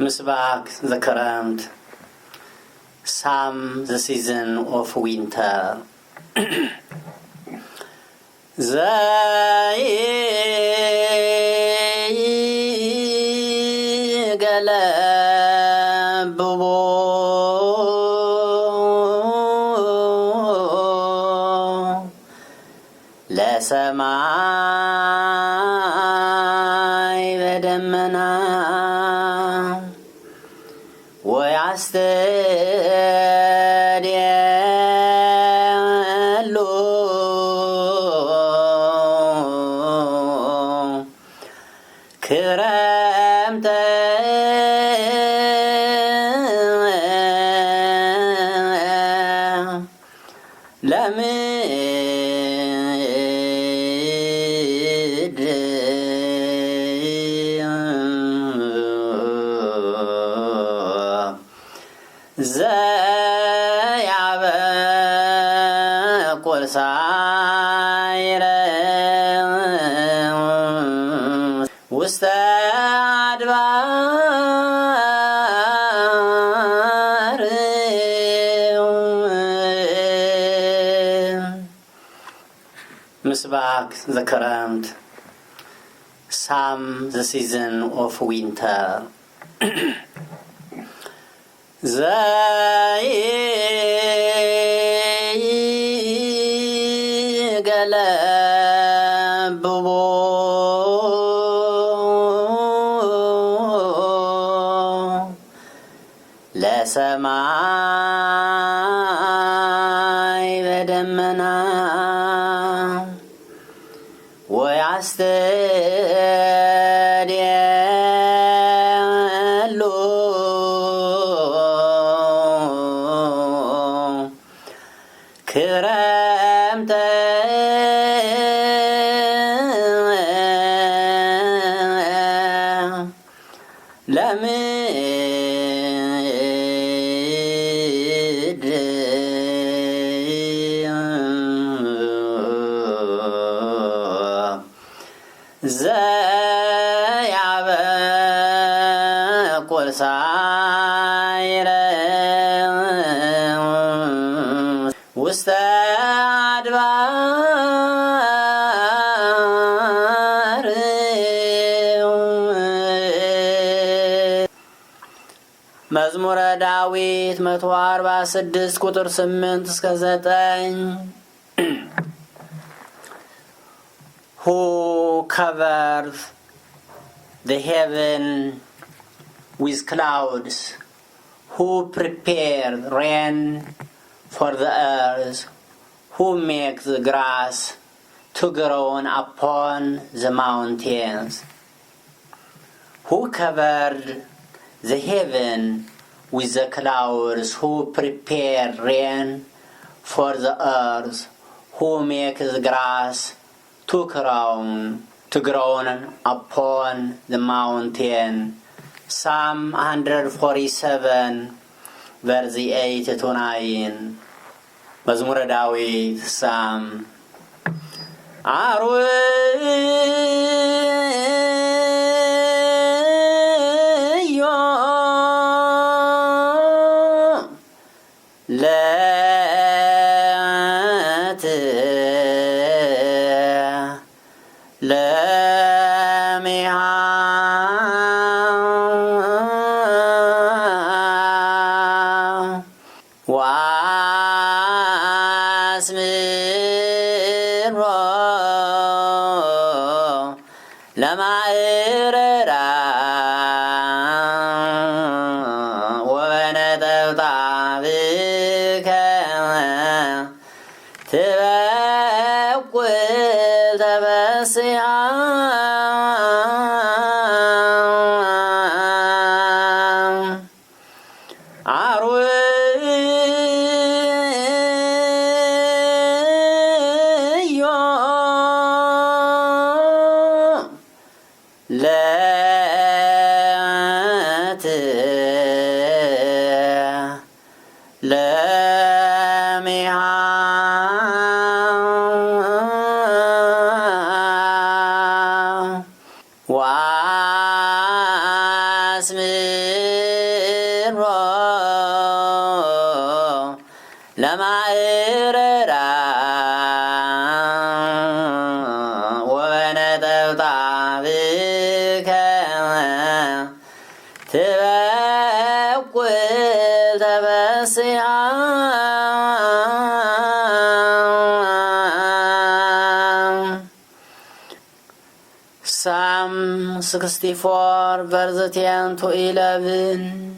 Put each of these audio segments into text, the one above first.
Misbah the current, Psalm the season of winter. ለሰማይ በደመና ወያስተድየሉ ክረምተ ዘያበቁል ሳይረ ውስተ አድባር Misbah the current, Psalm the season of winter. ዘይገለብቦ ለሰማይ በደመና ወያስተድየሉ ክረምተ ዘያበቁል ሳይረ ውስተ አድባር መዝሙረ ዳዊት 146 ቁጥር 8 እስከ 9 Who covered the heaven with clouds, who prepared rain for the earth, who makes the grass to grow upon the mountains, who covered the heaven with the clouds, who prepared rain for the earth, who makes the grass to grow upon the mountain. Psalm 147 verse 8 to 9. መዝሙረ ዳዊት Psalm አርዌዮ ለሚሃ ወአስምሮ ለማእረራ ወበነጠብጣብከ ትበቁል ተበስያ አርዌዮ አእምሮ ለማእረራ ወበነጠብጣብከ ትበቁል ተፈስሐ Psalm 64 verse 10 to 11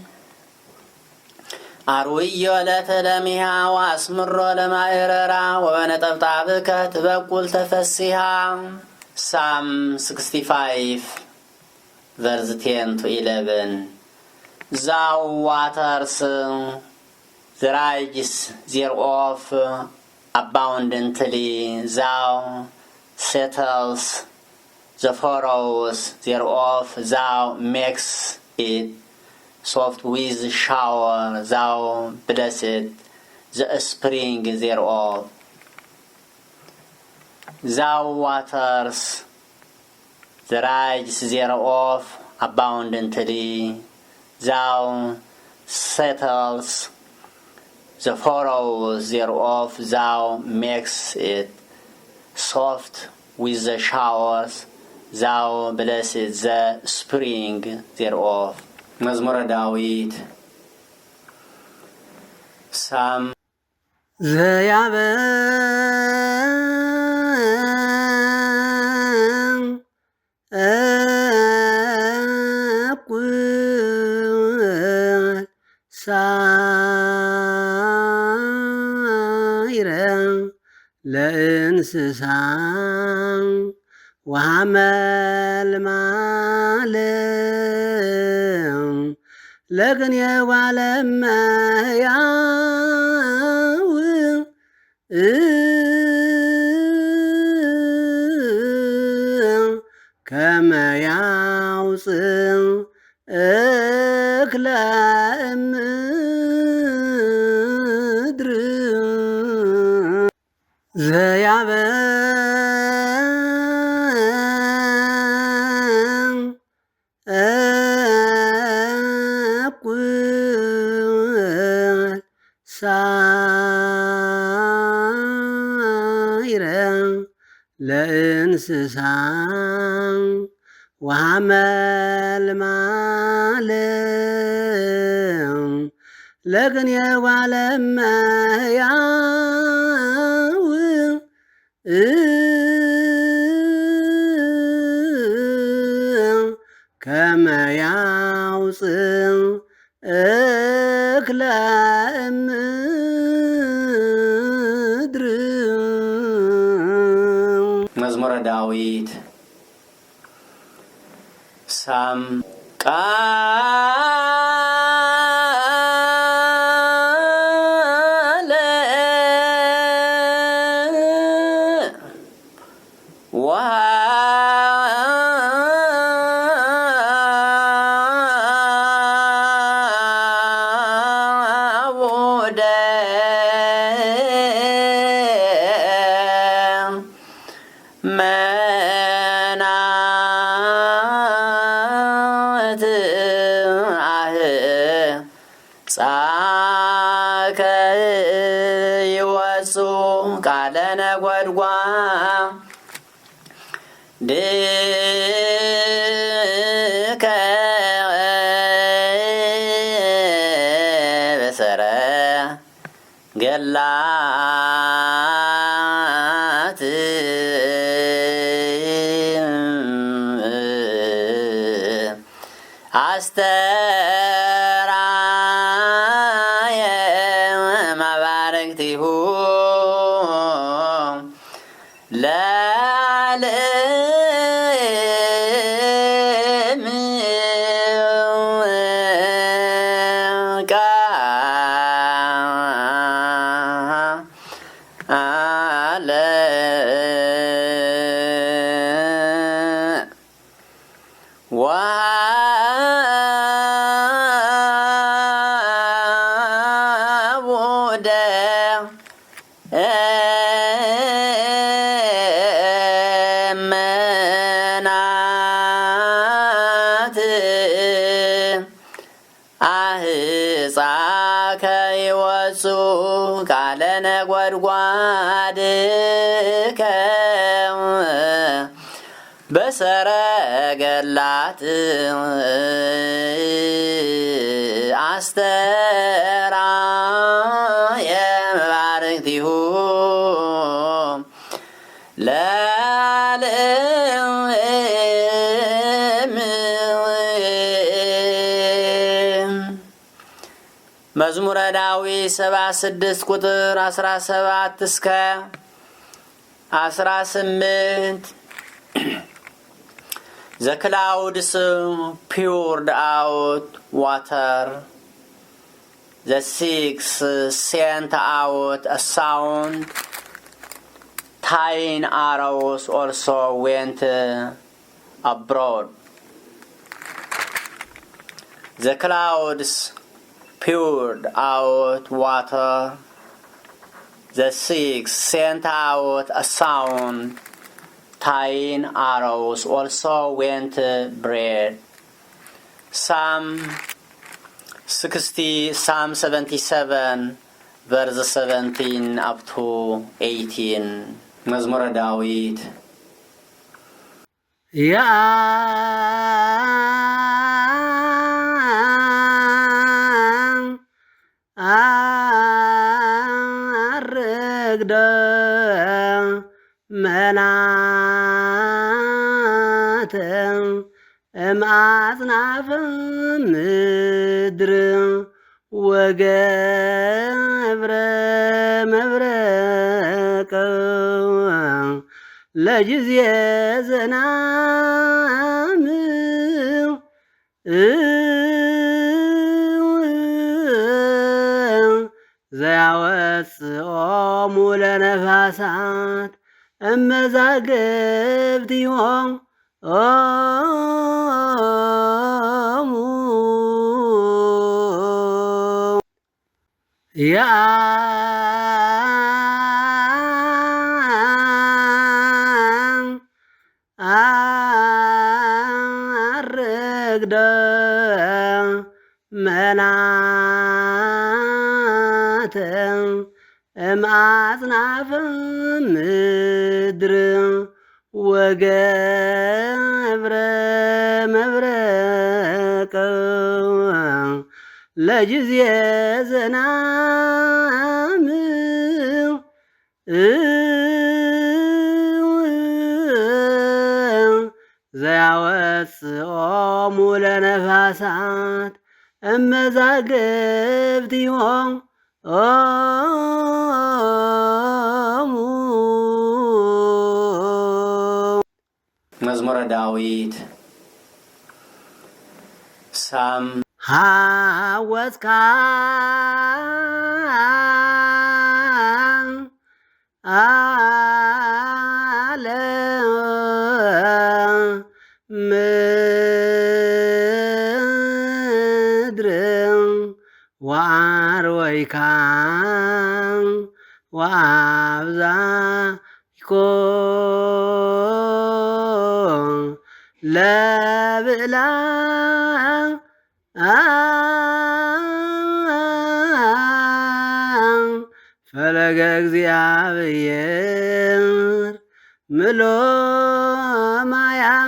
አርውዮ ለተለሚሃ ወአስምሮ ለማእረራ ወበነጠብጣብከ ትበቁል ተፈስሐ Psalm 65 verse 10 to 11 Thou waters the rages thereof abundantly, thou settles the furrows thereof, thou makes it soft with shower, thou blessed the spring thereof. Thou waters the rages thereof abundantly, thou settles the furrows thereof, thou makes it soft with the showers, thou blessed the spring thereof. መዝሙረ ዳዊት ሳም ለእንስሳ ወሐመልማል ለግን የዋለመያው ከመያውፅ እክለ እምድር ዘያበ ሳይረ ለእንስሳ ወሐመልማል ለግን የዋለመያው ከመያውፅ እክለ እምድር መዝሙረ ዳዊት ሳም ቃለ መናት አህ ጻከ ይወፁ ቃለ ነጎድጓድከ በሰረ ገላት አስተራየ መባረክቲሁ ለዓለም ቃለ ማህፃከ ይወፁ ቃለ ነጐድጓድከ በሰረገላት አስተርአየ መባርክቲሁ ለዓለም። መዝሙረ ዳዊት 76 ቁጥር 17 እስከ 18 The clouds poured out water. The six sent out a sound. 10 arrows also went abroad. The clouds poured out water. The six sent out a sound. 10 arrows also went abroad. Psalm 77 verse 17 up to 18. መዝሙረ ዳዊት ያርግደ መናተ እምአጽናፈ ምድር ወገብረ መብረቀ ለጊዜ ዝናም ዘያወፅኦሙ ለነፋሳት እመዛገብቲሆሙ ያርግደ መናተ እምአጽናፈ ምድር ወገብረ መብረቀ ለጊዜ ዝናም ዘያወፅኦሙ ለነፋሳት እመዛገብቲሆሙ መዝሙረ ዳዊት ሳም ሃወፅካ አለ ምድር ወዓርወይካ ወአብዛይኮ ለብዕላ ፈለገ እግዚአብሔር ምሎ ማያተ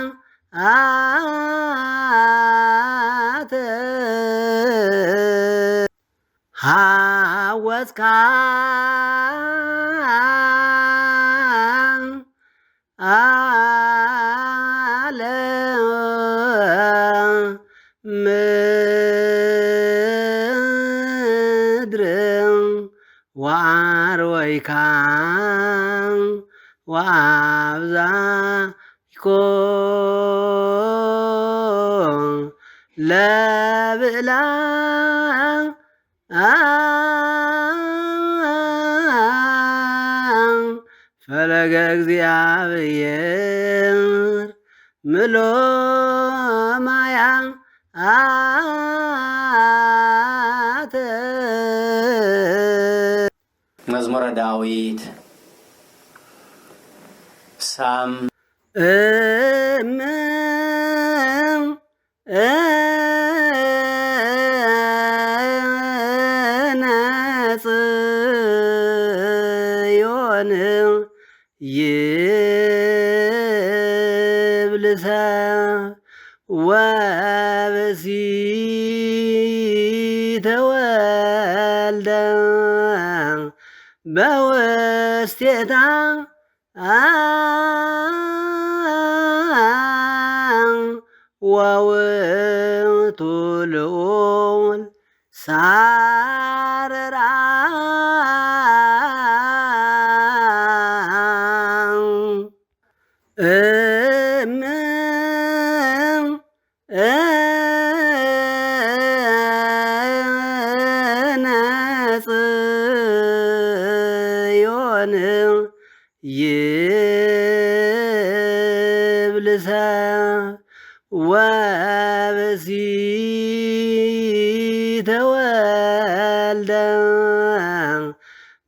ሃወፅካ አለ ምድር ወዓርወይካ ወአብዛይኮ ለብዕላ ፈለገ እግዚአብሔር ምሎ ማያተ መዝሙረ ዳዊት ሳም ተወልደ በውስቴታ ወውእቱ ልዑል ሳረራ ጽዮን ይብልሰ ወብሲ ተወልደ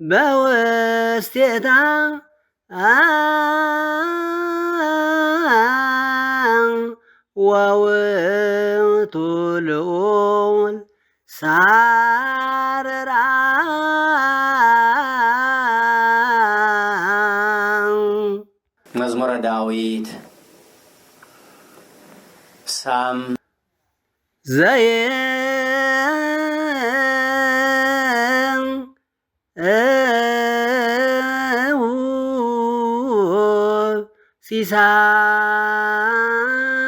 በውስቴታ ወውእቱ ልዑል ሳረራ መዝሙረ ዳዊት ሳም ዘየ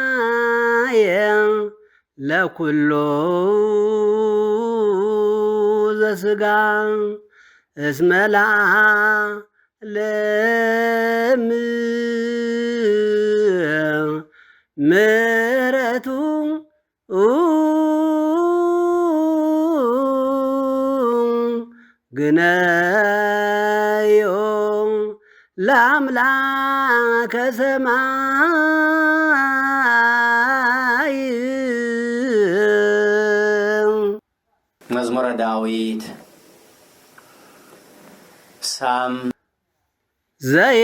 ሲሳየ ለኩሎ ዘሥጋ እስመ ለዓለም ምሕረቱ ግነዮ ለአምላከ ሰማይ መዝሙረ ዳዊት ሳም ዘየ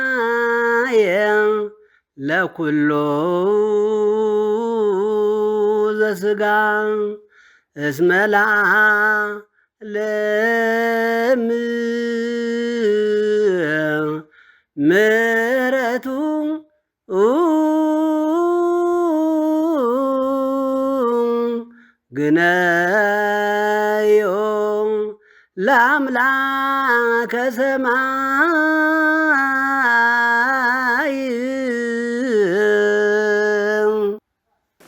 ሲሳየ ለኩሎ ዘሥጋ እስመ ለዓለም ምሕረቱ ግነዮ ለአምላከ ሰማይ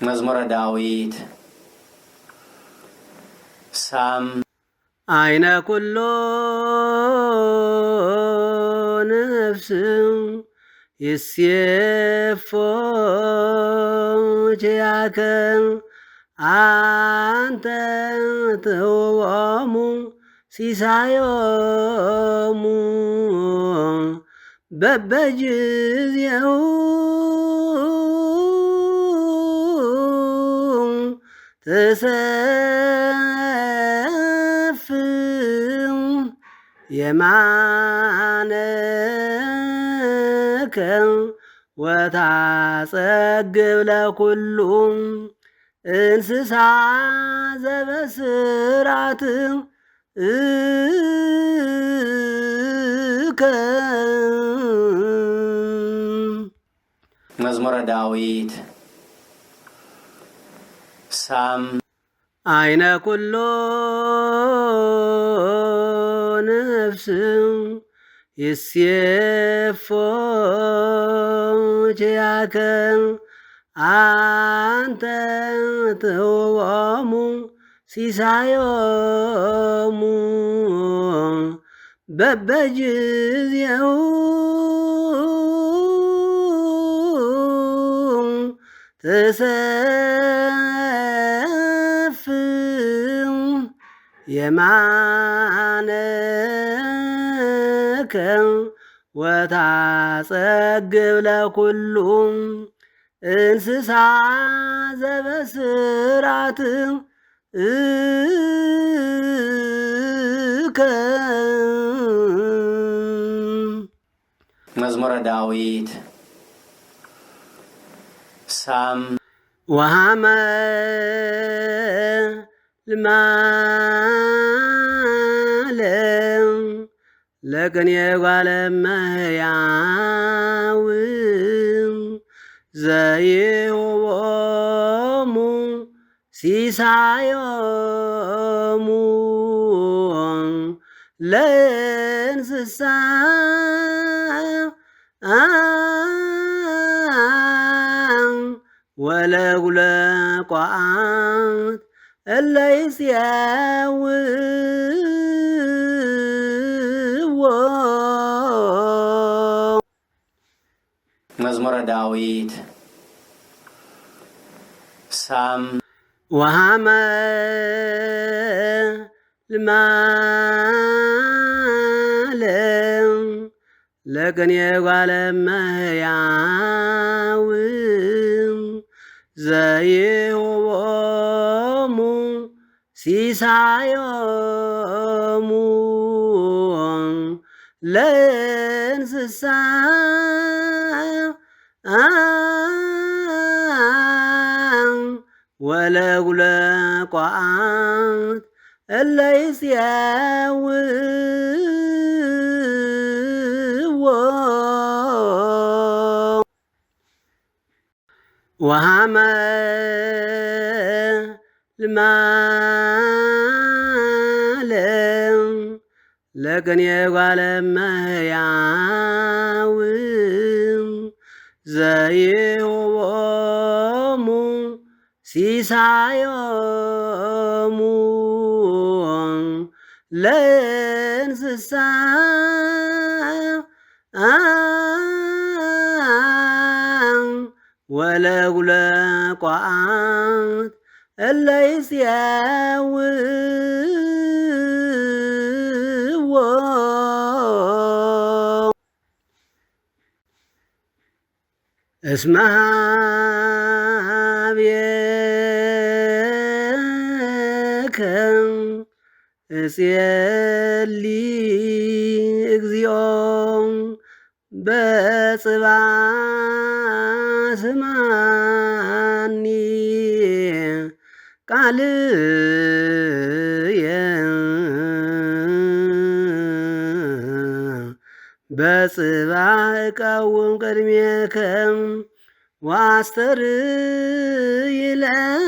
መዝሙረ ዳዊት ሳም አይነ ኩሎ ነፍስ ይሴፎ ኪያከ አንተ ትሁቦሙ ሲሳዮሙ በበጊዜሁ ትሰፍ የማነከ ወታጸግብ ለኩሉ እንስሳ ዘበስራት መዝሙረ ዳዊት ሳም አይነ ኩሎ ነፍስ ይሴፎ ኪያከ አንተ ትሁቦሙ ሲሳዮሙ በበጊዜሁ ትሰፍ የማነከ ወታጸግብ ለኩሉ እንስሳ ዘበስራት መዝሙረ ዳዊት ሳም ወሃመ ልማ ለቅኔ ጓለመህያው ዘይሁቦሙ ሲሳዮሙ ለእንስሳ ወለጉለ ቋዓት እለ ይስየውዎ። መዝሙረ ዳዊት ሳም ወሃመ ልማለ ለቅኔ ጓለመህያው ዘይሁቦሙ ሲሳዮሙ ለእንስሳ ወለጉለ ቋዓት እለ ይስየውዎ። ወሃመ ልማለ ለቅኔ ጓለመህያው ዘይሁቦሙ ሲሳዮሙ ለእንስሳ ወለጉለ ቋዓት እለ ይስየውዎ። እስመ ኀቤከ እጼሊ እግዚኦ በጽባሕ ስማኒ ቃልየ በጽባሕ እቀውም ቅድሜከ ወአስተርይ ለከ።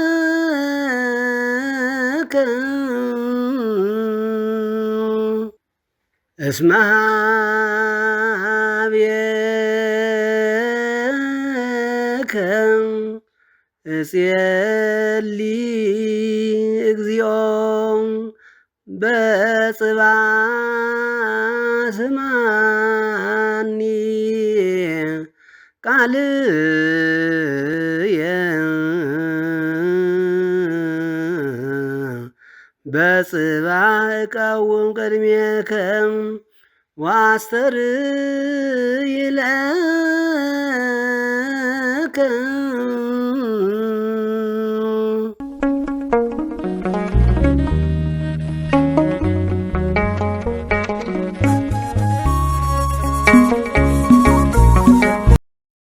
እስመ ኀቤከ እጼሊ እግዚኦ በጽባሕ ስማኒ ቃልየ በጽባሕ እቀውም ቅድሜከ ወአስተርይ ለከ።